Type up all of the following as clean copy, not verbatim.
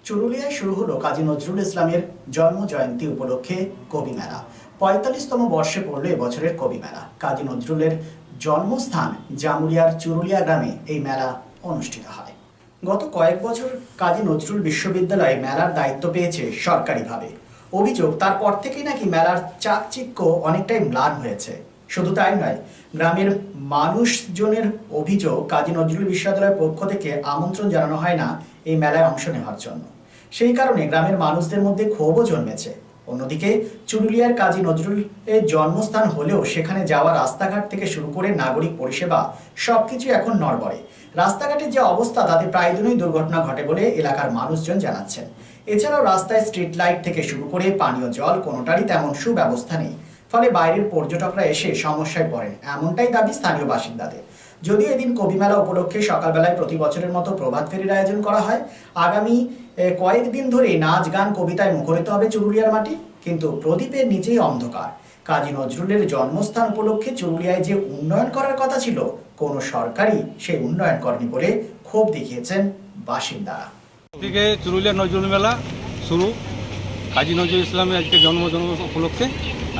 চুরুলিয়ায় শুরু হলো কাজী নজরুল ইসলামের জন্ম জয়ন্তী উপলক্ষে কবি মেলা। ৪৫তম বর্ষে পড়ল এবছরের কবি মেলা। কাজী নজরুলের জন্মস্থান জামুরিয়ার চুরুলিয়া গ্রামে এই মেলা অনুষ্ঠিত হয়। গত কয়েক বছর কাজী নজরুল বিশ্ববিদ্যালয়ে মেলার দায়িত্ব পেয়েছে সরকারিভাবে। অভিযোগ, তারপর থেকেই নাকি মেলার চাকচিক্য অনেকটাই ম্লান হয়েছে। শুধু তাই নয়, গ্রামের মানুষজনের অভিযোগ কাজী নজরুল বিশ্ববিদ্যালয়ের পক্ষ থেকে আমন্ত্রণ জানানো হয় না এই মেলায় অংশ নেওয়ার জন্য। সেই কারণে গ্রামের মানুষদের মধ্যে ক্ষোভও জন্মেছে। অন্যদিকে চুরুলিয়ার কাজী নজরুলের জন্মস্থান হলেও সেখানে যাওয়া রাস্তাঘাট থেকে শুরু করে নাগরিক পরিষেবা সবকিছু এখন নড়বড়ে। রাস্তাঘাটের যে অবস্থা তাতে প্রায় দিনই দুর্ঘটনা ঘটে বলে এলাকার মানুষজন জানাচ্ছেন। এছাড়াও রাস্তায় স্ট্রিট লাইট থেকে শুরু করে পানীয় জল কোনোটারই তেমন সুব্যবস্থা নেই। ফলে বাইরের পর্যটকরা এসে সমস্যায় পড়েন, এমনটাই দাবি স্থানীয় বাসিন্দাদের। যদিও এদিন কবি মেলা উপলক্ষে সকালবেলায় প্রতি বছরের মতো প্রভাত ফেরির আয়োজন করা হয়। আগামী কয়েকদিন ধরে নাচ গান কবিতায় মুখরিত হবে চুরুলিয়ার মাটি, কিন্তু প্রদীপের নিচেই অন্ধকার। কাজী নজরুলের জন্মস্থান উপলক্ষে চুরুলিয়ায় যে উন্নয়ন করার কথা ছিল, কোনো সরকারই সেই উন্নয়ন করেনি বলে ক্ষোভ দেখিয়েছেন বাসিন্দারা। থেকে চুরুলিয়া নজরুল মেলা শুরু। কাজী নজরুল ইসলামের আজকে জন্ম উপলক্ষে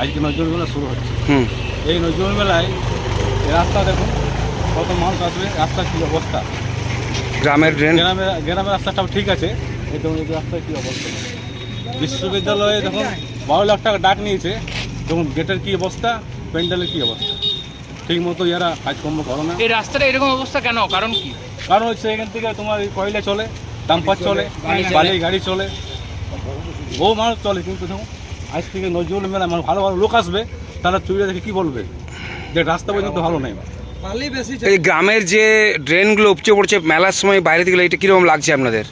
আজকে নজরুল মেলা শুরু হচ্ছে। এই নজরুল মেলায় রাস্তা দেখুন, কত মানুষ আসবে, রাস্তার কী অবস্থা। গ্রামের রাস্তাটাও ঠিক আছে, এই রাস্তার কী অবস্থা। বিশ্ববিদ্যালয়ে দেখুন 12 লাখ টাকা ডাক নিয়েছে, দেখুন গেটের কী অবস্থা, প্যান্ডেলের কী অবস্থা। ঠিক মতো এরা কাজকর্ম করে না। এই রাস্তাটা এরকম অবস্থা কেন? কারণ কি? কারণ হচ্ছে এখান থেকে তোমার কয়লা চলে, ডাম্পার চলে, বালি গাড়ি চলে, বহু মানুষ চলে। কিন্তু দেখুন আজ থেকে নজরুল মেলা মানে ভালো ভালো লোক আসবে, তারা চুরিয়া দেখে কী বলবে যে রাস্তা পর্যন্ত ভালো নেই। এই গ্রামের যে ড্রেনগুলো উপচে পড়ছে মেলার সময় বাইরে থেকে, এটা কীরকম লাগছে আপনাদের?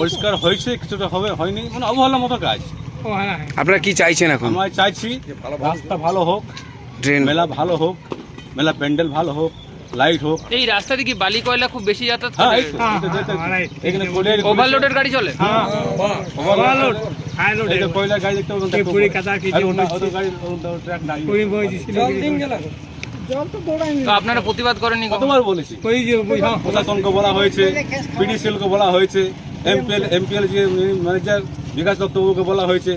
পরিষ্কার হয়েছে, কিছুটা হবে, হয়নি, মানে অবহেলার মতো কাজ। আপনারা কি চাইছেন এখন? আমরা চাইছি রাস্তা ভালো হোক, ড্রেন মেলা ভালো হোক, মেলা প্যান্ডেল ভালো হোক, লাইট হোক। এই রাস্তা দিয়ে কি বালি কয়লা খুব বেশি যাতায়াত হ্যাঁ, করে? এখানে ওভারলোডের গাড়ি চলে। কয়লার গাড়ি দেখতে তো আপনারা প্রতিবাদ করেননি? কতবার বলেছি, প্রশাসনকে বলা হয়েছে, পিডিসিএলকে বলা হয়েছে, এমপিএল যে ম্যানেজার বিকাশ দত্তবাবুকে বলা হয়েছে,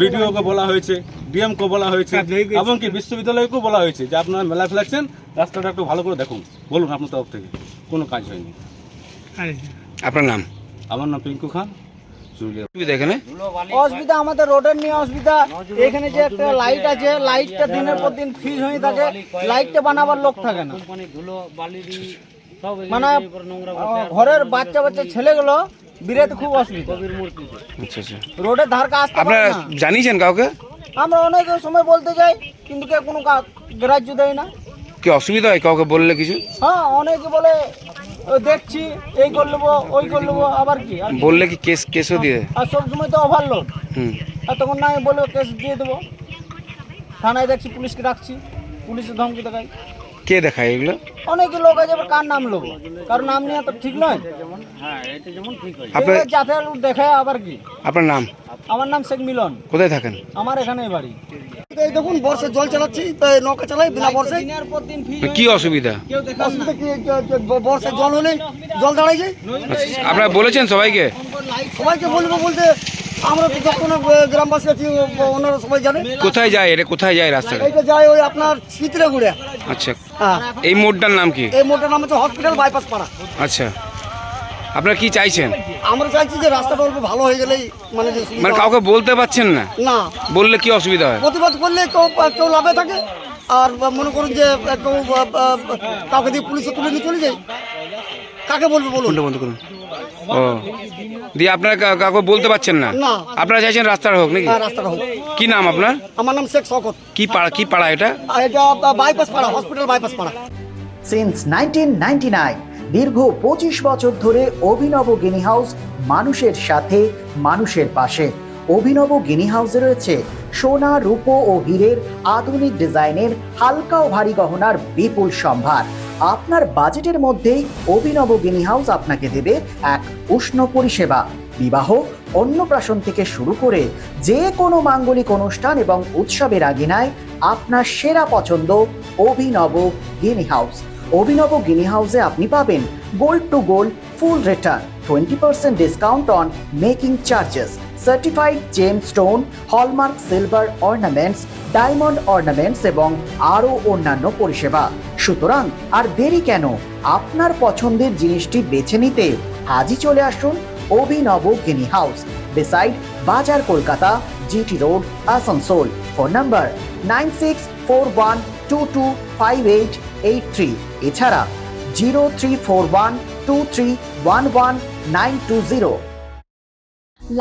বিডিওকে বলা হয়েছে, ডিএমকে বলা হয়েছে, এমনকি বিশ্ববিদ্যালয়কেও বলা হয়েছে যে আপনারা মেলা ফেলাচ্ছেন, রাস্তাটা একটু ভালো করে দেখুন, বলুন আপনার তরফ থেকে। কোনো কাজ হয়নি। আপনার নাম? আমার নাম পিঙ্কু খান, চুরুলিয়া। এখানে অসুবিধা আমাদের রোডের নিয়ে অসুবিধা। এখানে যে একটা লাইট আছে, লাইটটা দিনের পর দিন ফ্রিজ হয়ে থাকে, লাইটটা বানাবার লোক থাকে না। মানে ঘরের বাচ্চা বাচ্চা ছেলেগুলো বিরাতে খুব অসুবিধা। আচ্ছা আচ্ছা, রোডের ধার আসতে পারে আপনারা না। জানিয়েছেন কাউকে? আমরা অনেক সময় বলতে যাই, কিন্তু কেউ কোনো গ্রাহ্য দেয় না। কি অসুবিধা হয় কাউকে বললে কিছু? হ্যাঁ, অনেকে বলে দেখছি, এই করে নেবো, ওই করে নেবো, আবার কি বললে কি কেসও দিয়ে? আর সব সময় তো ওভারলোড। আর তখন না বলবো কেস দিয়ে দেবো, থানায় দেখছি, পুলিশকে রাখছি, পুলিশের ধমকি দেখায়। কে দেখায় এগুলো? অনেক লোক আছে, কার নাম লোক, কারণ নাম নিয়ে তো ঠিক নয়। আপনার জাতের দেখায় আবার কি। আপনার নাম? আমার নাম শেখ মিলন। কোথায় থাকেন? আমার এখানেই বাড়ি। এই দেখুন, বর্ষায় জল চালাচ্ছি, নৌকা চালাই বিনা বর্ষায়। দিনের পর দিন কি অসুবিধা? অসুবিধা কি, বর্ষায় জল হলে জল দাঁড়াই যায়। আপনারা বলেছেন সবাইকে? সবাইকে বলবো বলতে আমরা তো যখন গ্রামবাসী আছি, ওনারা সবাই জানে। কোথায় যায় এটা? কোথায় যায় রাস্তাটা? এইটা যায় ওই আপনার চিত্রাগুড়ে। আচ্ছা, হ্যাঁ, এই মোড়টার নাম কি? এই মোটার নাম হচ্ছে হসপিটাল বাইপাস পাড়া। আচ্ছা, আপনারা কি চাইছেন? আমরা চাইছি যে রাস্তাটা অল্প ভালো হয়ে গেলেই মানে যে সুবিধা মানে কাউকে বলতে পারছেন না? না, বললে কি অসুবিধা হয়? প্রতিবাদ করলে কেউ লাভে থাকে। আর মনে করুন যে কেউ কাউকে দিয়ে পুলিশে তুলে নিয়ে চলে যায়, কাকে বলবে বলুন? ফোনটা বন্ধ করুন। ও, দিয়ে আপনারা কাউকে বলতে পারছেন না? না। আপনারা চাইছেন রাস্তাটা হোক নাকি? হ্যাঁ, রাস্তাটা হোক। কি নাম আপনার? আমার নাম শেখ শওকত। কি পাড়া এটা? আর এটা বাইপাস পাড়া, হসপিটাল বাইপাস পাড়া। সিন্স 1999 দীর্ঘ 25 বছর ধরে অভিনব গিনি হাউস মানুষের সাথে, মানুষের পাশে। অভিনব গিনি হাউসে রয়েছে সোনা, রূপো ও হীরের আধুনিক ডিজাইনের হালকা ও ভারী গহনার বিপুল সম্ভার। আপনার বাজেটের মধ্যেই অভিনব গিনি হাউস আপনাকে দেবে এক উষ্ণ পরিষেবা। বিবাহ, অন্নপ্রাশন থেকে শুরু করে যে কোনো মাঙ্গলিক অনুষ্ঠান এবং উৎসবের আগিনায় আপনার সেরা পছন্দ অভিনব গিনি হাউস। অভিনব গিনি হাউসে আপনি পাবেন gold two gold full return, 20% discount on making charges, certified gemstone, hallmark silver ornaments, diamond ornaments এবং আরও অন্যান্য পরিষেবা। সুতরাং আর দেরি কেন, আপনার পছন্দের জিনিসটি বেছে নিতে আজই চলে আসুন অভিনব গিনি হাউস, বিসাইড বাজার Kolkata, GT road, Asansol. Phone number 9641225883, এছাড়া 03412311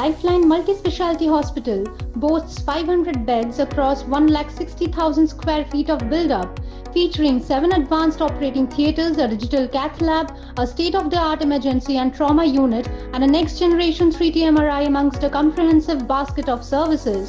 Lifeline Multi-Speciality Hospital boasts 500 beds across 1,60,000 square feet of build-up, featuring 7 advanced operating theatres, a digital cath lab, a state-of-the-art emergency and trauma unit, and a next-generation 3T MRI amongst a comprehensive basket of services.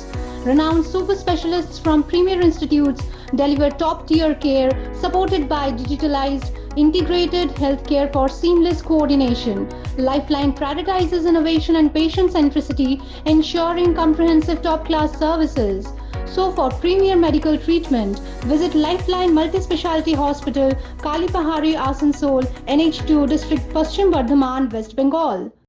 Renowned super specialists from premier institutes deliver top-tier care, supported by digitalized, integrated healthcare for seamless coordination. Lifeline prioritizes innovation and patient centricity, ensuring comprehensive top-class services. So for premier medical treatment, visit Lifeline Multi-Speciality Hospital, Kalipahari, Asansol, NH2 District, Paschim Bardhaman, West Bengal.